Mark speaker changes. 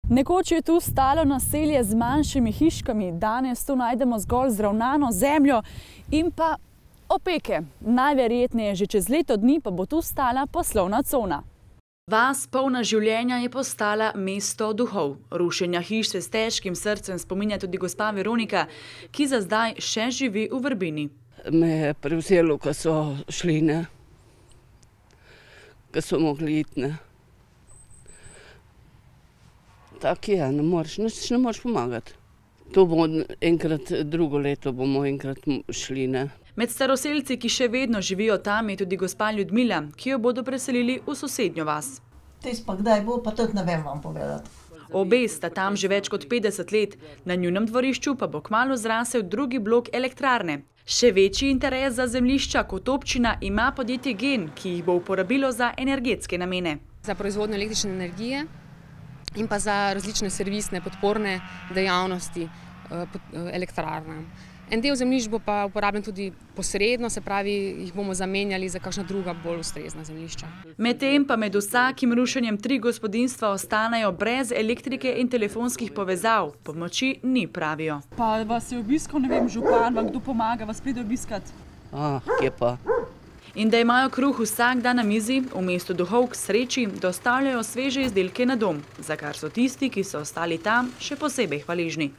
Speaker 1: Nekoč je tu stalo naselje z manjšimi hiškami, danes tu najdemo zgolj zravnano zemljo in pa opeke. Najverjetneje že čez leto dni pa bo tu stala poslovna cona. Vas polna življenja je postala mesto duhov. Rušenja hiš se s težkim srcem spominja tudi gospa Veronika, ki za zdaj še živi v Vrbini.
Speaker 2: Me je prevzelo, ko so šli, ne? Ko so mogli iti, ne? Tak je, ne moreš pomagati. To bo enkrat, drugo leto bomo enkrat šli, ne?
Speaker 1: Med staroselci, ki še vedno živijo tam, je tudi gospa Ljudmila, ki jo bodo preselili v sosednjo vas.
Speaker 3: Tis pa kdaj bo, pa tudi ne vem vam povedati.
Speaker 1: Obe sta tam že več kot 50 let, na njunem dvorišču pa bo kmalu zrasel drugi blok elektrarne. Še večji interes za zemljišča kot občina ima podjetje Gen, ki jih bo uporabilo za energetske namene.
Speaker 4: Za proizvodnjo električne energije in pa za različne servisne podporne dejavnosti elektrarnam. En del zemljišč bo pa uporabljen tudi posredno, se pravi, jih bomo zamenjali za kakšna druga bolj ustrezna zemljišča.
Speaker 1: Medtem pa med vsakim rušenjem 3 gospodinjstva ostanejo brez elektrike in telefonskih povezav. Pomoči ni, pravijo. Pa vas je obiskal, ne vem, župan, vam kdo pomaga, vas pride obiskat?
Speaker 2: Kje pa?
Speaker 1: In da imajo kruh vsak dan na mizi, v mestu duhov k sreči dostavljajo sveže izdelke na dom, za kar so tisti, ki so ostali tam, še posebej hvaležni.